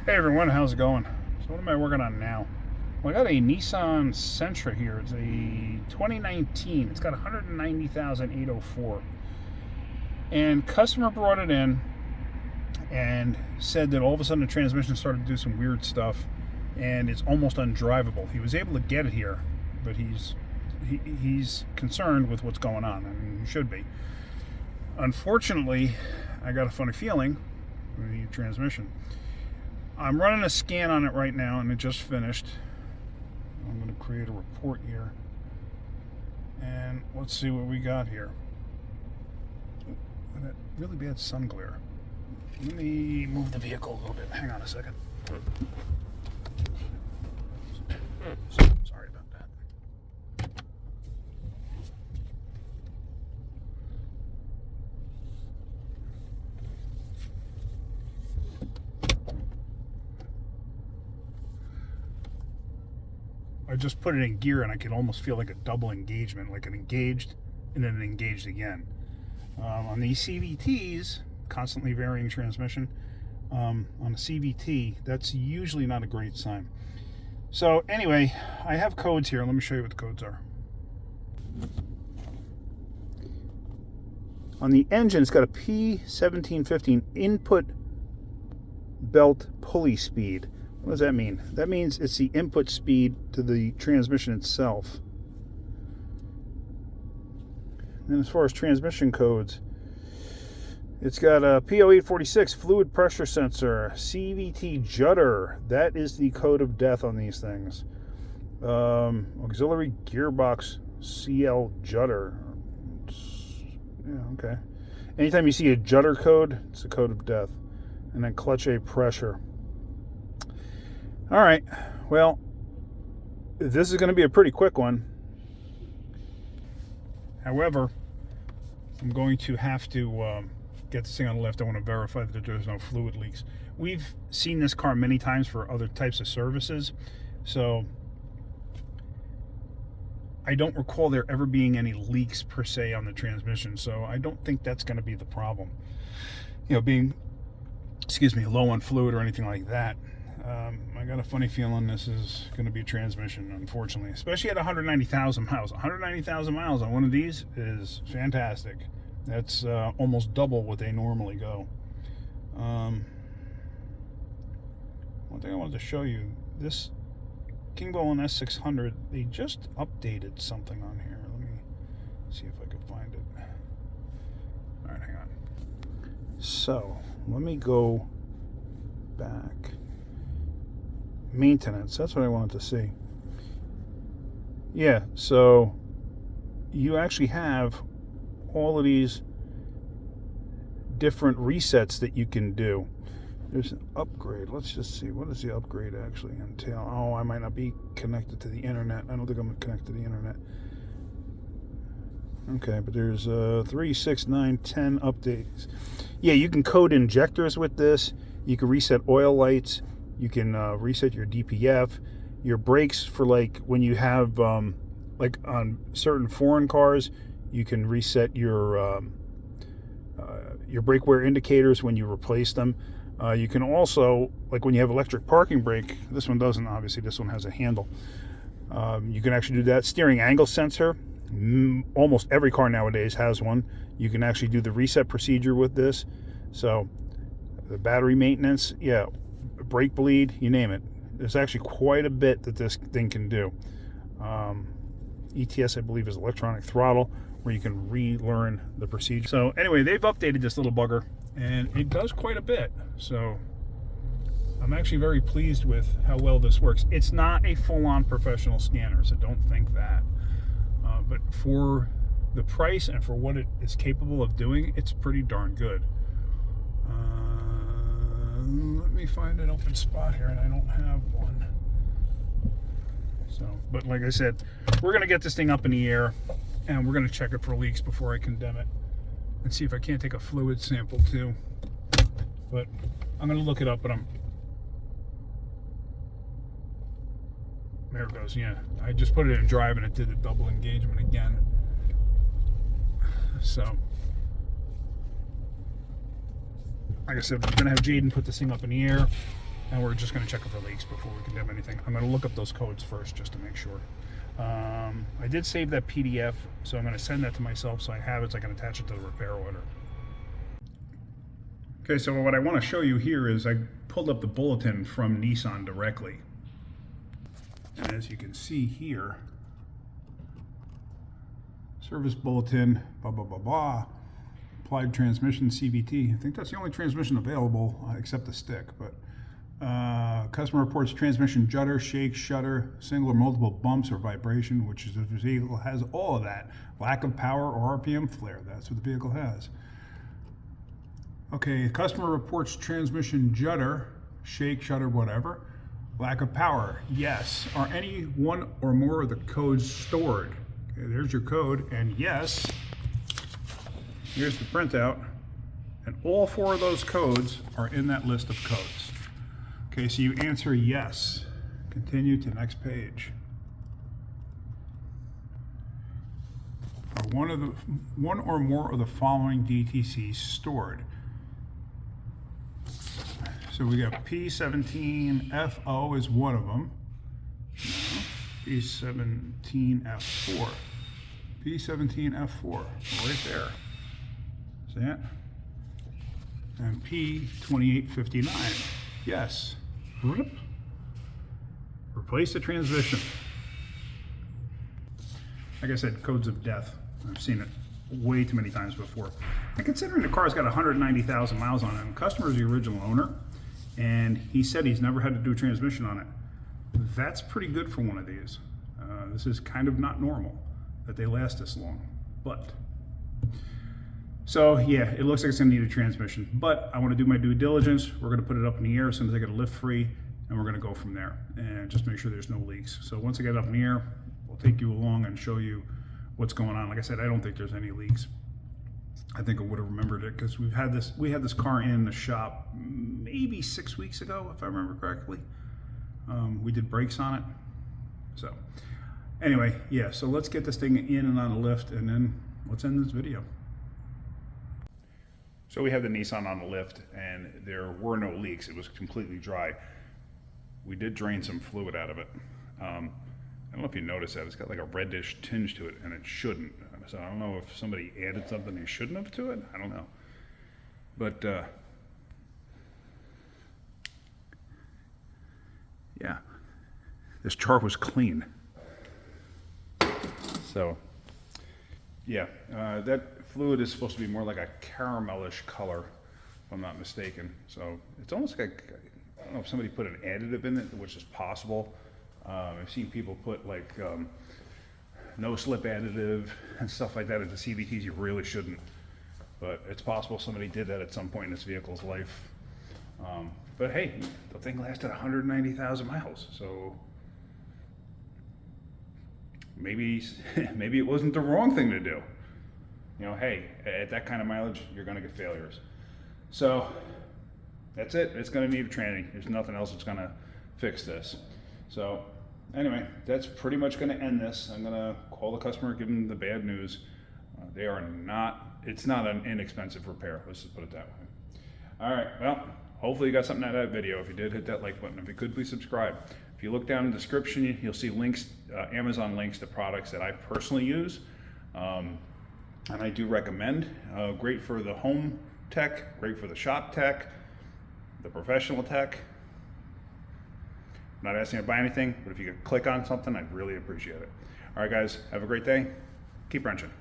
Hey everyone, how's it going? So what am I working on now? Well, I got a Nissan Sentra here. It's a 2019. It's got 190,804. And customer brought it in and said that all of a sudden the transmission started to do some weird stuff and it's almost undrivable. He was able to get it here, but he's concerned with what's going on, and he should be. Unfortunately, I got a funny feeling with the transmission. I'm running a scan on it right now, and it just finished. I'm going to create a report here, and let's see what we got here. That really bad sun glare. Let me move the vehicle a little bit. Hang on a second. Sorry about that. I just put it in gear and I could almost feel like a double engagement, like an engaged and then an engaged again. On these CVTs, constantly varying transmission, on a CVT, that's usually not a great sign. So anyway, I have codes here. Let me show you what the codes are. On the engine, it's got a P1715 input belt pulley speed. What does that mean? That means it's the input speed to the transmission itself. And as far as transmission codes, it's got a P0846 fluid pressure sensor, CVT judder. That is the code of death on these things. Auxiliary gearbox CL judder. Yeah, okay. Anytime you see a judder code, it's the code of death. And then clutch A pressure. All right, well, this is going to be a pretty quick one. However, I'm going to have to get this thing on the left. I want to verify that there's no fluid leaks. We've seen this car many times for other types of services, so I don't recall there ever being any leaks per se on the transmission, so I don't think that's going to be the problem. You know, being, low on fluid or anything like that. I got a funny feeling this is going to be a transmission, unfortunately, especially at 190,000 miles. 190,000 miles on one of these is fantastic. That's almost double what they normally go. One thing I wanted to show you, this King Bolin S600, they just updated something on here. Let me see if I can find it. All right, hang on. So, let me go back. Maintenance, that's what I wanted to see. Yeah, so you actually have all of these different resets that you can do. There's an upgrade. Let's just see, what does the upgrade actually entail? Oh, I might not be connected to the internet. I don't think I'm connected to the internet. Okay, but there's 3, 6, 9, 10 updates. Yeah, you can code injectors with this. You can reset oil lights. You can reset your DPF, your brakes for like when you have like on certain foreign cars, you can reset your brake wear indicators when you replace them. You can also, like when you have electric parking brake, this one doesn't, obviously this one has a handle. You can actually do that. Steering angle sensor, almost every car nowadays has one. You can actually do the reset procedure with this. So the battery maintenance, yeah. Brake bleed, you name it. There's actually quite a bit that this thing can do. ETS, I believe, is electronic throttle, where you can relearn the procedure. So anyway, they've updated this little bugger, and it does quite a bit. So I'm actually very pleased with how well this works. It's not a full-on professional scanner, so don't think that. But for the price and for what it is capable of doing, it's pretty darn good. Let me find an open spot here, and I don't have one. So, but like I said, we're going to get this thing up in the air, and we're going to check it for leaks before I condemn it, and see if I can't take a fluid sample too. But I'm going to look it up, but there it goes. Yeah, I just put it in drive, and it did the double engagement again. So like I said, we're going to have Jaden put this thing up in the air, and we're just going to check for leaks before we condemn anything. I'm going to look up those codes first just to make sure. I did save that PDF, so I'm going to send that to myself so I have it so I can attach it to the repair order. Okay, so what I want to show you here is I pulled up the Bulletin from Nissan directly. And as you can see here, service bulletin, blah, blah, blah, blah. Applied transmission, CVT. I think that's the only transmission available except the stick. But customer reports transmission judder, shake, shudder, single or multiple bumps or vibration, which is if the vehicle has all of that. Lack of power or RPM flare. That's what the vehicle has. Okay, customer reports transmission judder, shake, shudder, whatever. Lack of power. Yes. Are any one or more of the codes stored? Okay, there's your code, and yes. Here's the printout, and all 4 of those codes are in that list of codes. Okay, so you answer yes. Continue to next page. Are one or more of the following DTCs stored? So we got P17FO is one of them. P17F4. P17F4, right there. See it? And P2859. Yes. Whoop. Replace the transmission. Like I said, codes of death. I've seen it way too many times before. And considering the car's got 190,000 miles on it, and the customer is the original owner, and he said he's never had to do a transmission on it, that's pretty good for one of these. This is kind of not normal that they last this long. But, so yeah, it looks like it's gonna need a transmission, but I wanna do my due diligence. We're gonna put it up in the air as soon as I get a lift free, and we're gonna go from there and just make sure there's no leaks. So once I get it up in the air, we'll take you along and show you what's going on. Like I said, I don't think there's any leaks. I think I would have remembered it because we had this car in the shop maybe 6 weeks ago, if I remember correctly. We did brakes on it. So anyway, yeah, so let's get this thing in and on the lift, and then let's end this video. So we have the Nissan on the lift, and there were no leaks. It was completely dry. We did drain some fluid out of it. I don't know if you noticed that. It's got like a reddish tinge to it, and it shouldn't. So I don't know if somebody added something they shouldn't have to it. I don't know. But yeah, this jar was clean. So yeah, that fluid is supposed to be more like a caramelish color, if I'm not mistaken. So it's almost like, I don't know if somebody put an additive in it, which is possible. I've seen people put like no slip additive and stuff like that at the CVTs. You really shouldn't, but it's possible somebody did that at some point in this vehicle's life. But hey, the thing lasted 190,000 miles, so maybe it wasn't the wrong thing to do. You know, hey, at that kind of mileage, you're gonna get failures. So that's it. It's gonna need training. There's nothing else that's gonna fix this. So anyway, that's pretty much going to end this. I'm going to call the customer, give them the bad news. It's not an inexpensive repair. Let's just put it that way. All right, well, hopefully you got something out of that video. If you did, hit that like button. If you could, please subscribe. If you look down in the description, you'll see links, Amazon links to products that I personally use. And I do recommend. Great for the home tech, great for the shop tech, the professional tech. I'm not asking you to buy anything, but if you could click on something, I'd really appreciate it. All right, guys, have a great day. Keep wrenching.